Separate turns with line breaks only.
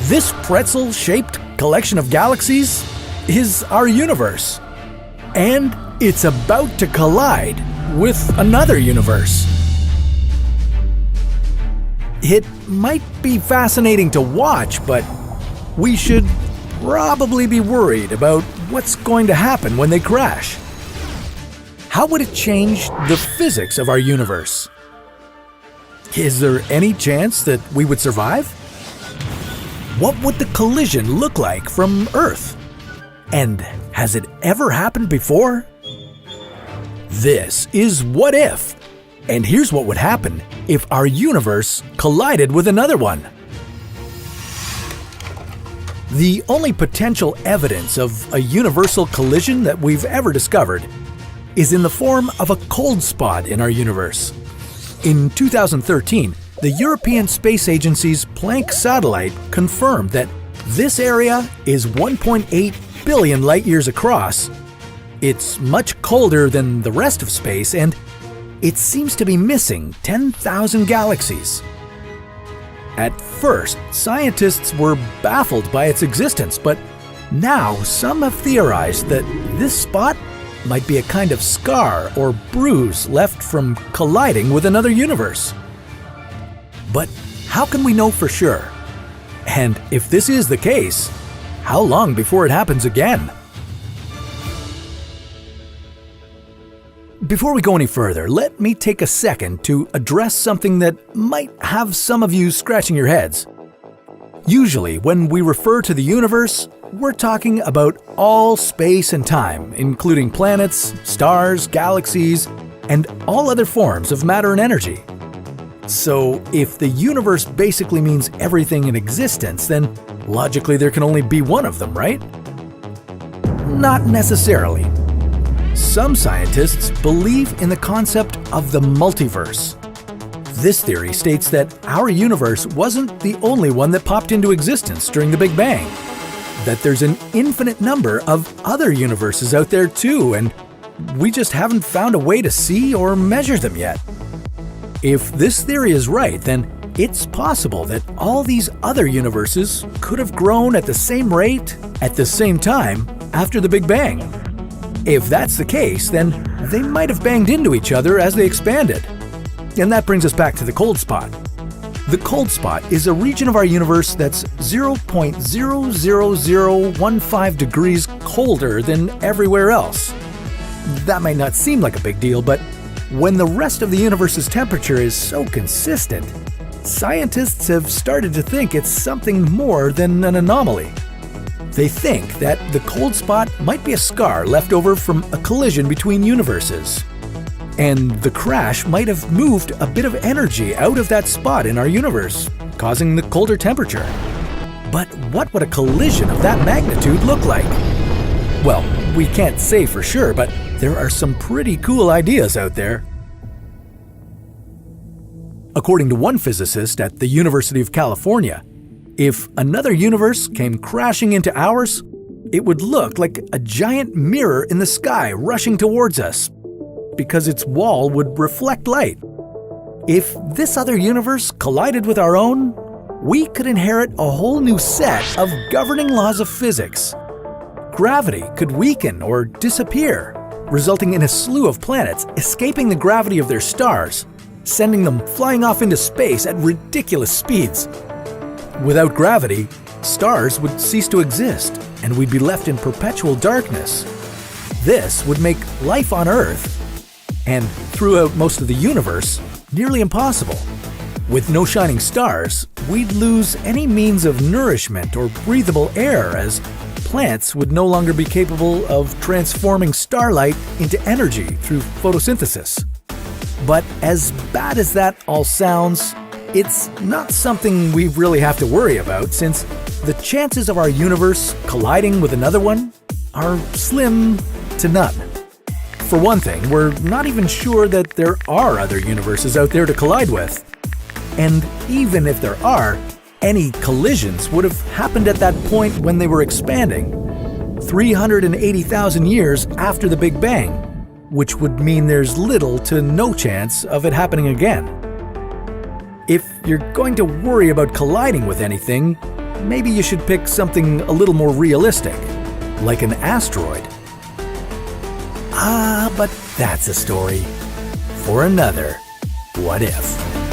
This pretzel-shaped collection of galaxies is our universe. And it's about to collide with another universe. It might be fascinating to watch, but we should probably be worried about what's going to happen when they crash. How would it change the physics of our universe? Is there any chance that we would survive? What would the collision look like from Earth? And has it ever happened before? This is What If, and here's what would happen if our universe collided with another one. The only potential evidence of a universal collision that we've ever discovered is in the form of a cold spot in our universe. In 2013, the European Space Agency's Planck satellite confirmed that this area is 1.8 billion light-years across. It's much colder than the rest of space, and it seems to be missing 10,000 galaxies. At first, scientists were baffled by its existence, but now some have theorized that this spot might be a kind of scar or bruise left from colliding with another universe. But how can we know for sure? And if this is the case, how long before it happens again? Before we go any further, let me take a second to address something that might have some of you scratching your heads. Usually, when we refer to the universe, we're talking about all space and time, including planets, stars, galaxies, and all other forms of matter and energy. So, if the universe basically means everything in existence, then logically there can only be one of them, right? Not necessarily. Some scientists believe in the concept of the multiverse. This theory states that our universe wasn't the only one that popped into existence during the Big Bang, that there's an infinite number of other universes out there too, and we just haven't found a way to see or measure them yet. If this theory is right, then it's possible that all these other universes could have grown at the same rate, at the same time, after the Big Bang. If that's the case, then they might have banged into each other as they expanded. And that brings us back to the cold spot. The cold spot is a region of our universe that's 0.00015 degrees colder than everywhere else. That might not seem like a big deal, but when the rest of the universe's temperature is so consistent, scientists have started to think it's something more than an anomaly. They think that the cold spot might be a scar left over from a collision between universes. And the crash might have moved a bit of energy out of that spot in our universe, causing the colder temperature. But what would a collision of that magnitude look like? Well, we can't say for sure, but there are some pretty cool ideas out there. According to one physicist at the University of California, if another universe came crashing into ours, it would look like a giant mirror in the sky rushing towards us, because its wall would reflect light. If this other universe collided with our own, we could inherit a whole new set of governing laws of physics. Gravity could weaken or disappear, resulting in a slew of planets escaping the gravity of their stars, sending them flying off into space at ridiculous speeds. Without gravity, stars would cease to exist, and we'd be left in perpetual darkness. This would make life on Earth, and throughout most of the universe, nearly impossible. With no shining stars, we'd lose any means of nourishment or breathable air, as plants would no longer be capable of transforming starlight into energy through photosynthesis. But as bad as that all sounds, it's not something we really have to worry about, since the chances of our universe colliding with another one are slim to none. For one thing, we're not even sure that there are other universes out there to collide with. And even if there are, any collisions would have happened at that point when they were expanding, 380,000 years after the Big Bang, which would mean there's little to no chance of it happening again. If you're going to worry about colliding with anything, maybe you should pick something a little more realistic, like an asteroid. But that's a story for another What If.